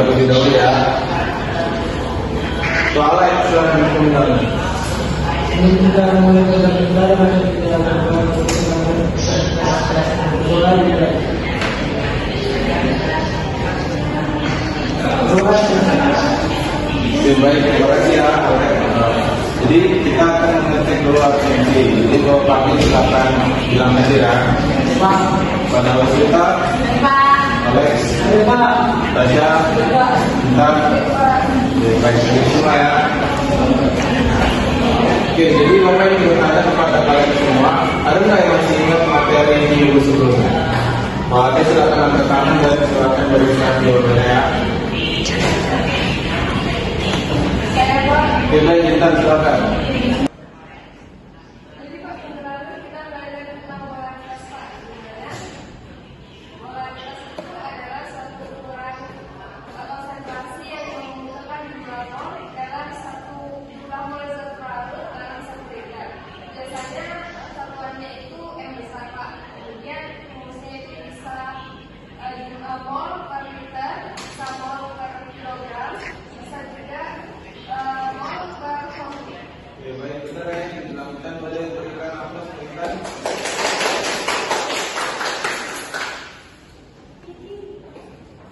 terlebih dahulu ya. Soalnya silakan dikomentarin. Ini kita mulai dari masuk ke dalam Oke, baik, terima kasih ya. Jadi kita akan mengecek dulu absensi. Jadi kalau pagi silakan bilang aja ya. Pada Wasita, Alex, Tasya, Intan. Baik, semua ya. Oke, jadi Bapak ini bertanya kepada kalian semua, ada nggak yang masih ingat materi minggu sebelumnya? Kalau ada silakan angkat tangan dan silakan berikan jawabannya ya. Oke, baik, Intan silakan.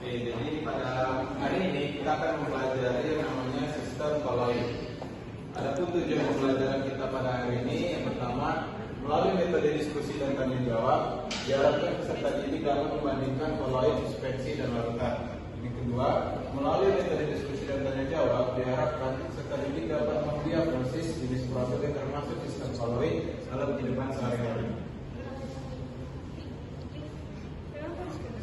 Jadi pada hari ini kita akan mempelajari yang namanya sistem koloid. Adapun tujuan pembelajaran kita pada hari ini yang pertama, melalui metode diskusi dan tanya jawab, diharapkan peserta didik dapat membandingkan koloid, suspensi, dan larutan. Yang kedua, melalui metode diskusi dan tanya jawab, diharapkan peserta didik dapat mendiagnosis jenis produk yang termasuk sistem koloid dalam kehidupan sehari-hari.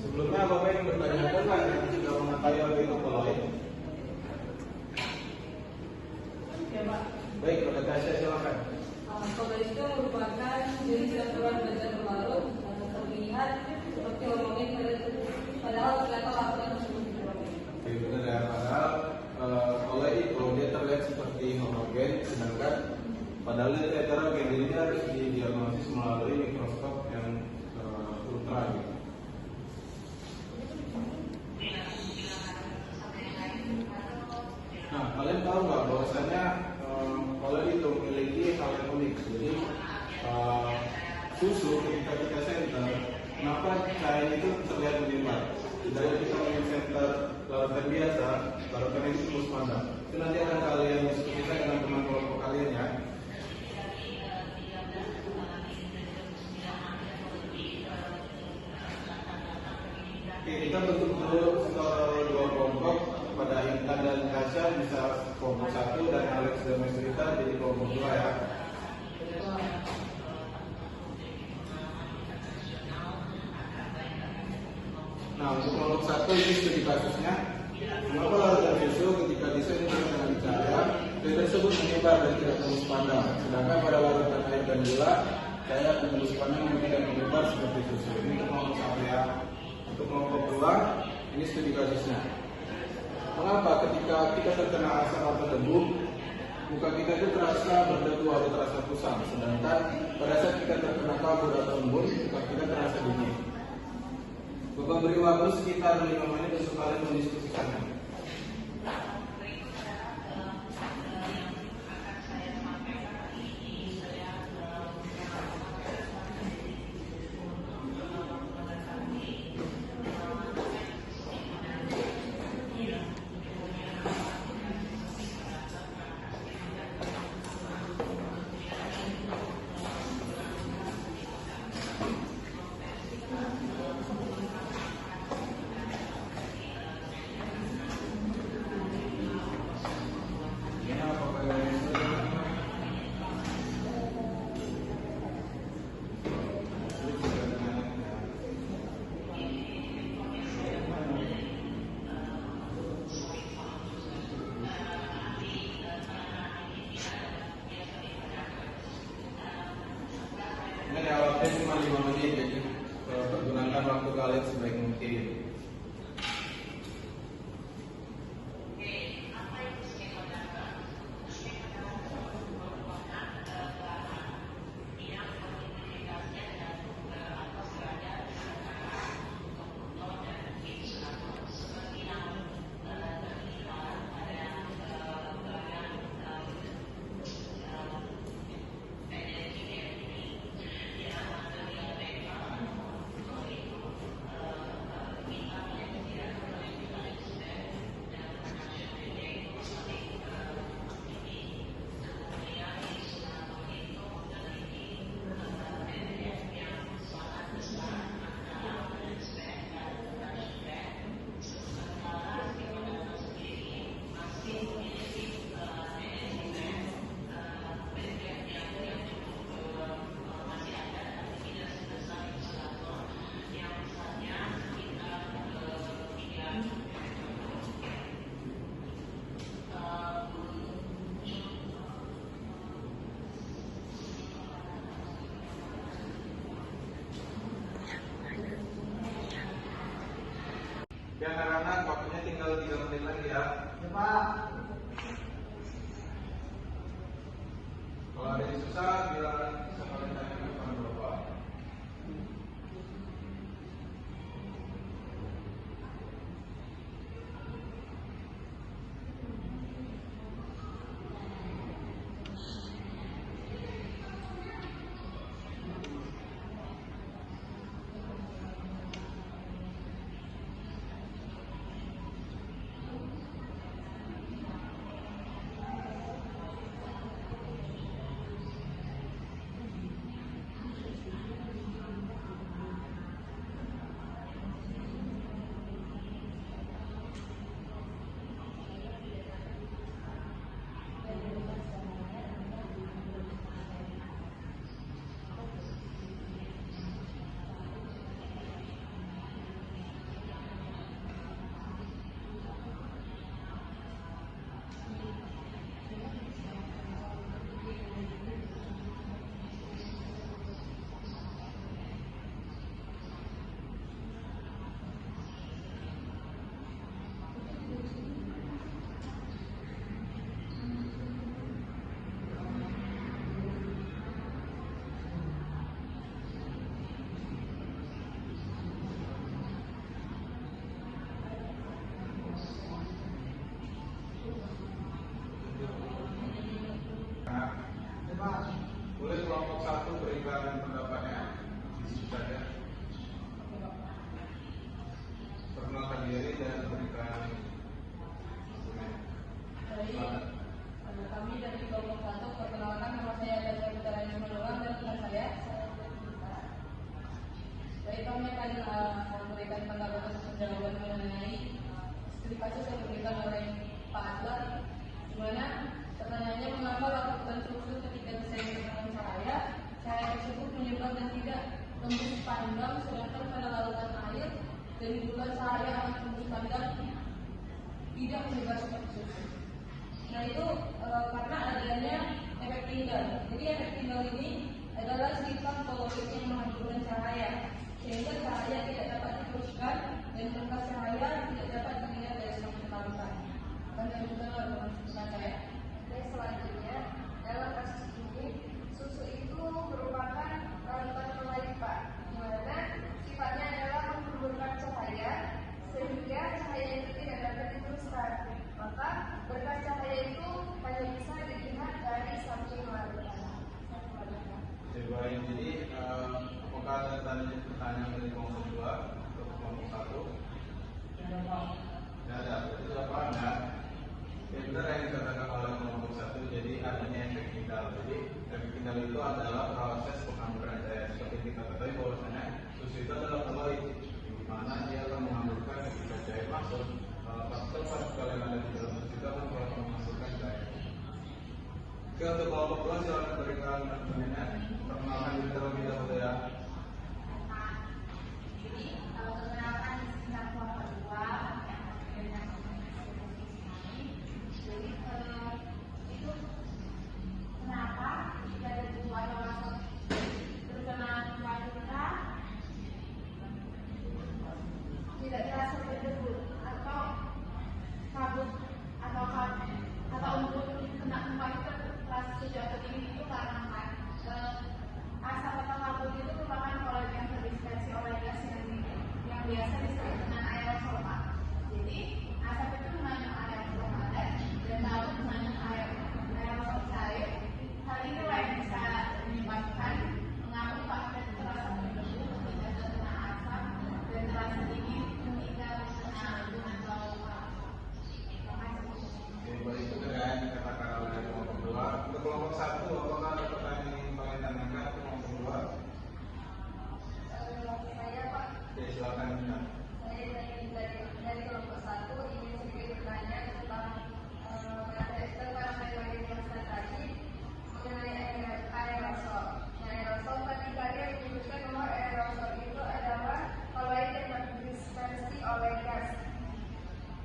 Sebelumnya Bapak yang bertanya apa yang sudah mengetahui apa itu koloid? Ya, Pak. Baik, Pak Tasya silakan. Koloid itu merupakan jenis campuran benda berlarut atau terlihat seperti homogen padahal ternyata larutan tersebut heterogen. Oke, benar ya. Padahal koloid itu dia terlihat seperti homogen, sedangkan padahal dia heterogen. Jadi dia harus didiagnosis melalui mikroskop yang ultra gitu. Nah, kalian tahu nggak bahwasanya koloid itu memiliki hal yang unik. Jadi susu ketika kita center, kenapa cairan itu terlihat menyimpan? Dari kita center larutan biasa, larutan itu terus pandang. Itu nanti akan kalian diskusikan dengan teman kelompok kalian ya. Oke, kita bentuk dulu dua kelompok. Pada Intan dan Tasya bisa kelompok 1 dan Alex dan Mesrita jadi kelompok 2 ya. Nah, untuk kelompok 1 ini studi kasusnya. Mengapa larutan susu ketika disentuh dengan cahaya cairan tersebut menyebar dan tidak tembus pandang, sedangkan pada larutan air dan gula cahaya tembus pandang yang tidak menyebar seperti susu. Ini untuk kelompok 1 ya. Untuk kelompok 2 ini studi kasusnya. Mengapa ketika kita terkena asap atau debu, muka kita itu terasa berdebu atau terasa kusam, sedangkan pada saat kita terkena kabut atau embun, muka kita terasa dingin. Bapak beri waktu sekitar 5 menit untuk kalian mendiskusikannya. Cuma 5 menit, jadi pergunakan waktu kalian sebaik mungkin. 1 berikan pendapatnya di situ saja. Perkenalkan diri dan berikan dokumen. Baik, kami dari kelompok 1 perkenalkan nama saya Dasar Utara Simalungun dan teman saya. Baik, kami akan memberikan pendapat atau jawaban mengenai studi kasus yang diberikan oleh Pak Adlan, di mana pertanyaannya mengapa lakukan susu ketika disediakan cahaya tersebut menyebar dan tidak tembus pandang, sedangkan pada larutan air dari bulan cahaya akan tembus pandang tidak menyebar seperti susu. Nah itu karena adanya efek tinggal. Jadi efek tinggal ini adalah sifat polaris yang menghancurkan cahaya, sehingga cahaya tidak dapat diteruskan dan berkas cahaya tidak dapat dilihat dari samping larutan. Dan lanjutkan dengan saya. Dan selanjutnya, dalam kasus ini, susu itu merupakan larutan pengalipat, di mana sifatnya adalah memburburkan cahaya, sehingga cahaya itu tidak dapat diteruskan. Maka berkas cahaya itu hanya bisa dilihat dari samping larutan. Jadi, apakah ada pertanyaan dari kelompok 2 atau kelompok 1? Tidak ada. Berarti jawabannya benar yang dikatakan oleh kelompok 1. Jadi adanya efek tinggal. Jadi efek tinggal itu adalah proses penghamburan cahaya. Seperti kita ketahui bahwasanya susu itu adalah polaris, di mana dia akan menghamburkan ketika cahaya masuk. Partikel yang ada di dalam susu itu akan memasukkan cahaya. Oke, untuk kelompok 2 silakan berikan dokumennya. Perkenalkan diri terlebih dahulu ya. Jadi, kalau perkenalkan di sini kelompok 2 yang jadi itu kenapa jika ada dua masuk terkena wanita tidak terasa berdebu atau kabut atau untuk kena gempa itu terasa sejauh ini itu karena asap atau kabut itu merupakan polaris yang terdispersi oleh gas yang biasa disebut dengan aerosol. Jadi asap itu mengandung aerosol padat dan kabut mengandung aerosol cair. Hal inilah yang bisa menyebabkan mengapa pasien terasa berdebu ketika terkena asap dan terasa dingin ketika terkena embun atau Baik, itu yang dikatakan oleh kelompok 2. Untuk kelompok 1, apakah ada pertanyaan yang ingin kalian tanyakan untuk kelompok 2? saya Pak. Oke, silakan. Saya dari kelompok 1 ingin sedikit bertanya tentang materi yang saya tadi mengenai aerosol. Nah, aerosol tadi kalian menyebutkan bahwa aerosol itu adalah polaris yang terdispersi oleh gas.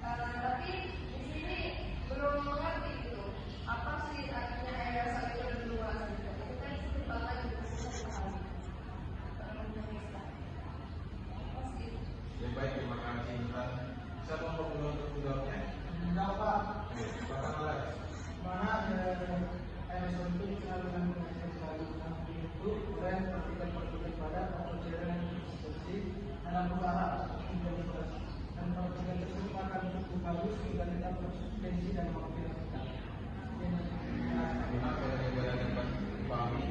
Tapi di sini belum mengerti itu apa sih artinya aerosol itu lebih luas gitu. Itu kan sebut bapak juga sudah paham. Ya, baik, terima kasih. Bisa kelompok 2 untuk menjawabnya? Enggak Pak, Oke, silakan oleh. mana aerosol itu dikenal dengan pengajian selalu itu dan partikel-partikel padat atau cairan yang bersih dalam udara menjadi beras dan partikel tersebut akan berbalus hingga tetap bersuspensi dalam waktu yang singkat. Gimana kalau jawaban dapat dipahami?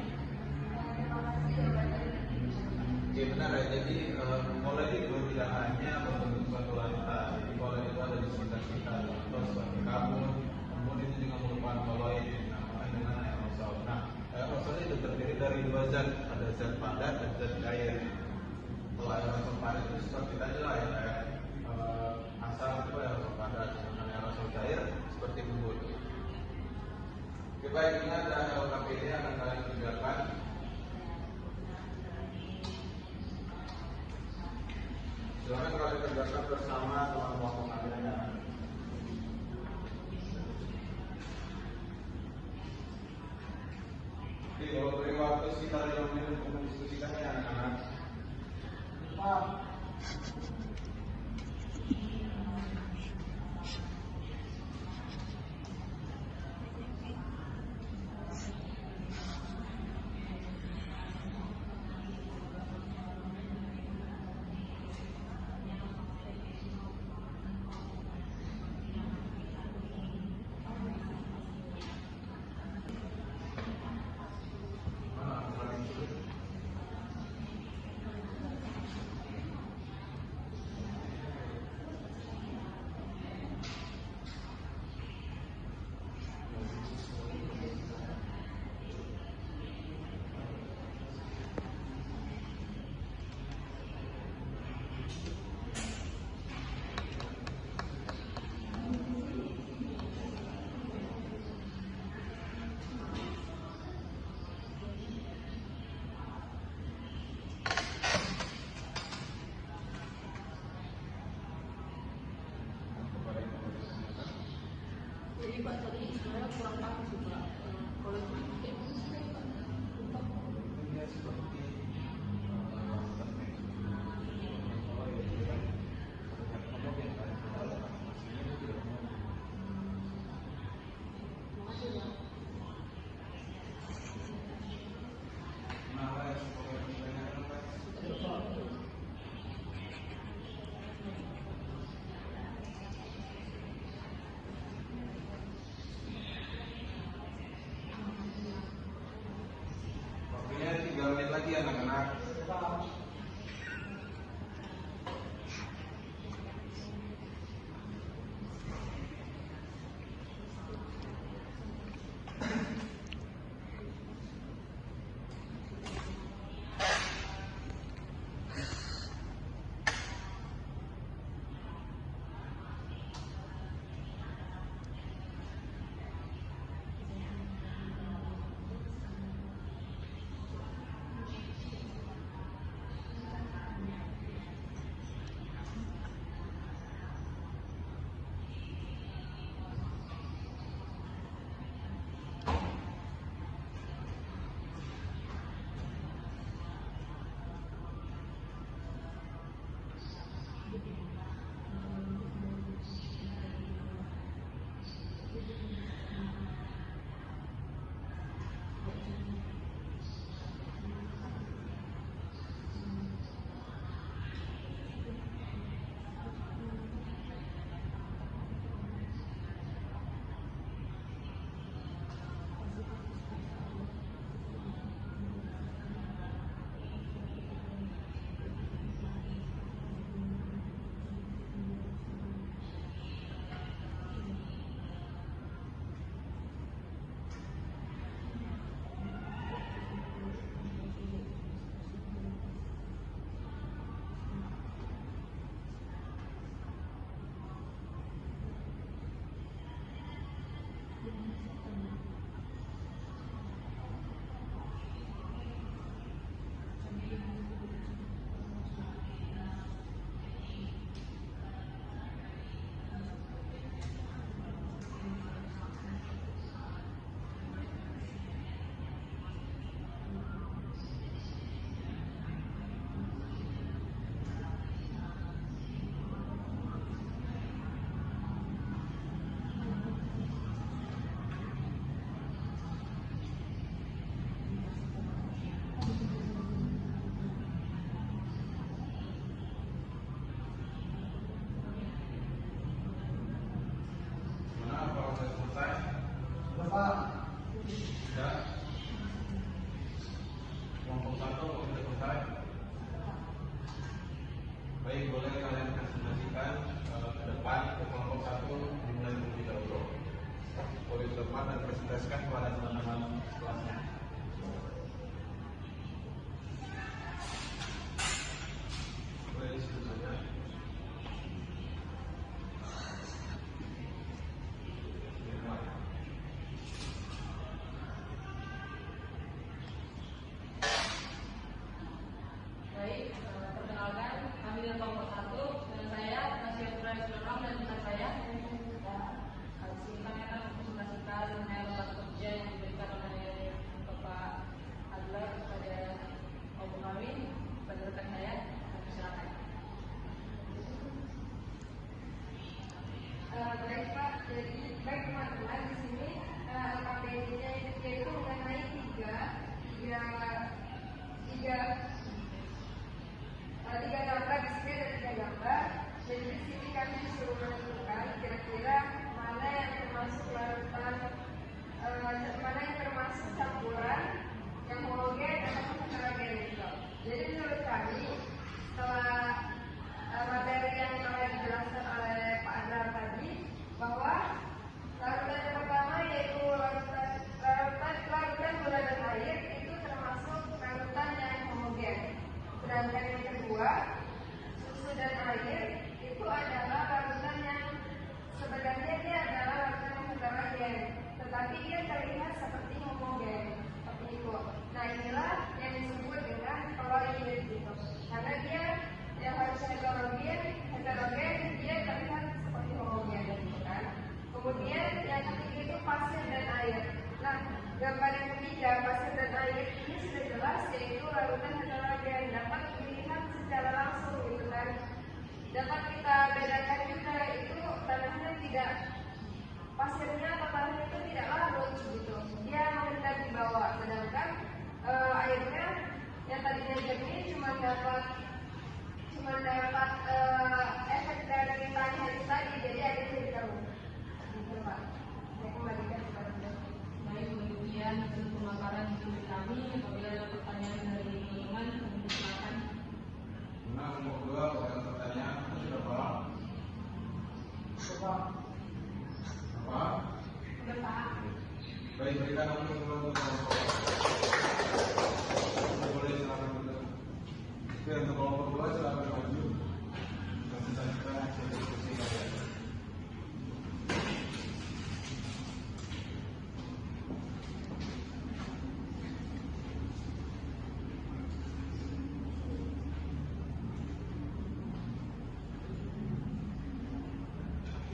Oke, benar ya. Jadi pola itu tidak hanya membentuk suatu lantai. Jadi pola itu ada di sekitar kita, contoh seperti kabut. Kemudian itu juga merupakan polaris yang dinamakan dengan aerosol. Nah, aerosol itu terdiri dari 2 zat, ada zat padat dan zat cair. Kalau aerosol padat itu seperti tadi lah ya, kayak asap itu aerosol padat, sedangkan aerosol cair seperti embun. Oke, baik, ini ada LKPD yang akan kalian kerjakan. Silakan kalian kerjakan bersama teman-teman kalian ya. Oke, kalau beri waktu sekitar 5 menit untuk mendiskusikannya ya anak-anak. Pak, kurang paham sih Pak. Kalau itu kayak gitu sih Pak. Ini seperti waktunya 3 menit lagi anak-anak. Baik, boleh kalian presentasikan ke depan ke kelompok 1 dimulai terlebih dahulu. Boleh di depan dan presentasikan kepada teman-teman kelasnya. Boleh di situ saja. Baik, perkenalkan kami dari kelompok 1 dengan saya Nasihatul Islam dan teman saya. Di sini kami akan mempresentasikan mengenai lembaga kerja yang diberikan oleh larutan heterogen dapat dilihat secara langsung gitu kan. Dapat kita bedakan juga itu tanahnya tidak pasirnya atau tanahnya itu tidak larut gitu. Dia mengendap di bawah, sedangkan airnya yang tadinya jernih cuma dapat efek dari tanah itu tadi, jadi airnya jadi keruh. Gitu Pak. Saya kembalikan kepada Anda. Baik, demikian hasil pemaparan dari kami. Apabila ada pertanyaan dari teman-teman, kami silakan. Nah, nomor 2 ada pertanyaan berapa? Apa? Bertahan. Baik, berikan untuk teman-teman. Boleh silakan dulu. Oke, untuk kelompok 2 silakan maju. Dan kita hasil diskusi kalian.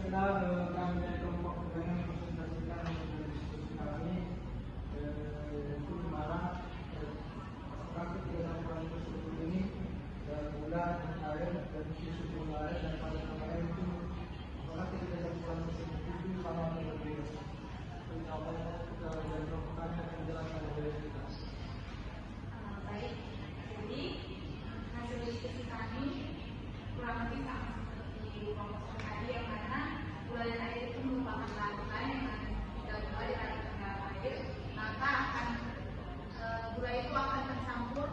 Kita kami dari kelompok dengan presentasikan diskusi kami itu dimana praktik kegiatan tersebut ini gula, air, dan susu gula air dan pada air itu praktik kegiatan tersebut itu sama atau berbeda. Jawabannya kita dan melakukan penjelasan dari kita. Baik, jadi hasil diskusi kami kurang lebih sama seperti kelompok tadi, yang mana gula dan air itu merupakan larutan yang jika gula dilarutkan dalam air, maka gula itu akan tercampur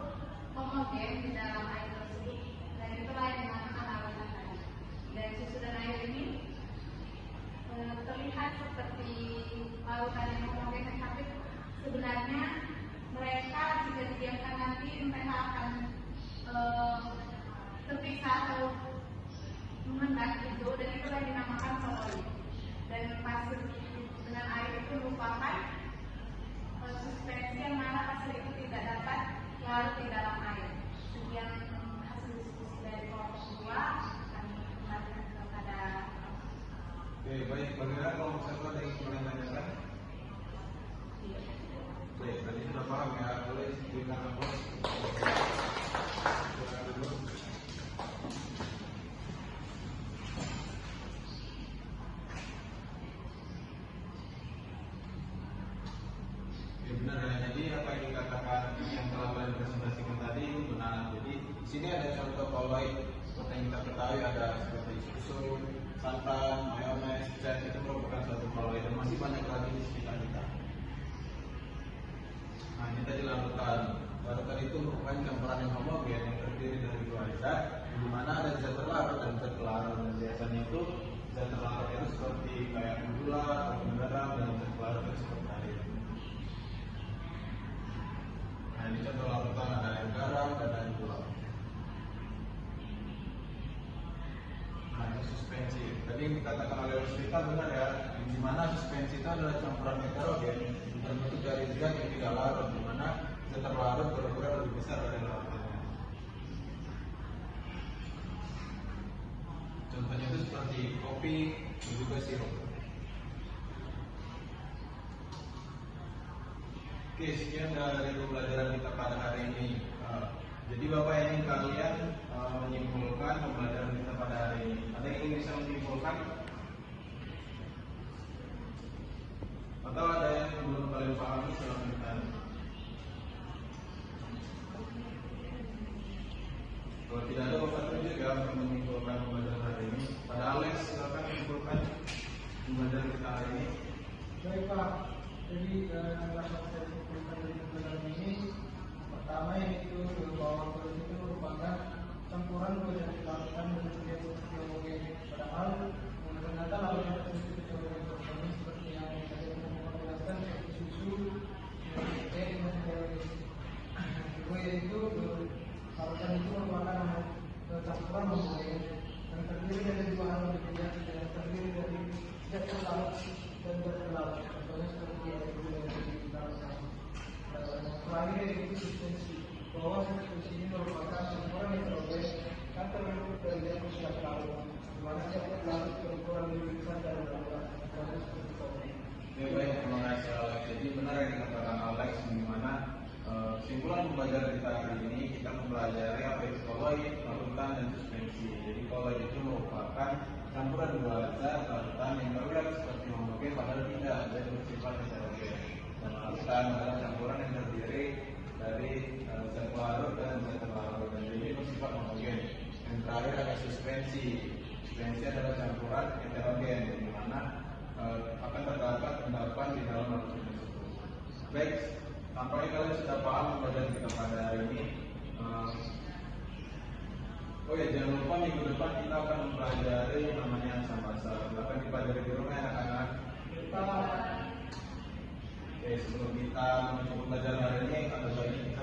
homogen di dalam air tersebut, dan itulah yang dinamakan larutan tadi. Dan susu dan air ini terlihat seperti larutan yang homogen, tapi sebenarnya mereka jika didiamkan nanti mereka akan terpisah atau mengendap gitu, dan itulah yang dinamakan koloid. Dan pasir dengan air itu merupakan suspensi yang mana pasir itu tidak dapat larut di dalam air. Sekian hasil diskusi dari kelompok 2, kami kembalikan kepada. Oke, baik. Bagaimana kelompok 1 ada yang ingin menanyakan? Baik, tadi sudah paham ya. Boleh berikan nomor. Silakan dulu. Ya benar ya. Jadi apa yang dikatakan yang telah kalian presentasikan tadi itu benar. Jadi di sini ada contoh koloid seperti yang kita ketahui, ada seperti susu, santan, mayones, cat, itu merupakan suatu koloid dan masih banyak lagi di sekitar kita. Nah, ini tadi larutan. Larutan itu merupakan campuran yang homogen yang terdiri dari dua zat, di mana ada zat terlarut dan zat pelarut. Dan biasanya itu zat terlarut itu seperti kayak gula atau garam, dan zat pelarut itu seperti air. Nah, ini contoh larutan, ada air garam dan air gula. Nah, ini suspensi. Tadi yang dikatakan oleh Rosita benar ya, di mana suspensi itu adalah campuran heterogen terbentuk dari zat yang tidak larut, di mana zat terlarut berukuran lebih besar dari larutannya. Contohnya itu seperti kopi dan juga sirup. Oke, sekian dari pembelajaran kita pada hari ini. Jadi Bapak ingin kalian menyimpulkan pembelajaran kita pada hari ini. Ada yang ingin bisa menyimpulkan? Atau ada yang belum kalian pahami? Silahkan ditanya. Kalau tidak ada, Bapak tunjuk ya untuk menyimpulkan pembelajaran hari ini. Pada Alex, silakan menyimpulkan pembelajaran kita hari ini. Baik Pak, jadi rasa saya simpulkan dari pembelajaran ini, pertama yaitu bahwa kulit itu merupakan campuran kulit yang dilakukan dengan seperti homogen. Padahal ternyata larutan tersebut homogen tersebut seperti yang tadi saya jelaskan, seperti susu, teh, dan sebagainya. Kedua yaitu larutan itu merupakan campuran homogen yang terdiri dari dua hal berbeda, yang terdiri dari zat terlarut dan zat terlarut. Contohnya seperti air gula yang dilakukan. Terakhir yaitu substansi, bahwa substansi ini merupakan campuran heterogen yang terbentuk dari zat yang larut, di mana zat larut berukuran lebih besar dari larutan. Baik, terima kasih Alex. Jadi benar yang dikatakan Alex, di mana Kesimpulan pembelajaran kita hari ini, kita mempelajari apa itu koloid, larutan, dan suspensi. Jadi koloid itu merupakan campuran dua zat larutan yang berulang seperti homogen padahal tidak, dan bersifat heterogen. Dan larutan adalah campuran yang terdiri dari zat larut dan zat larut, dan ini bersifat homogen. Yang terakhir ada suspensi. Suspensi adalah campuran heterogen, di mana akan terdapat endapan di dalam larutan tersebut. Baik, tampaknya kalian sudah paham pembelajaran kita pada hari ini. Oh ya, jangan lupa minggu depan kita akan mempelajari yang namanya ansam basal. Akan dipelajari di rumah anak-anak. Oke, sebelum kita menutup pembelajaran hari ini, ada baiknya kita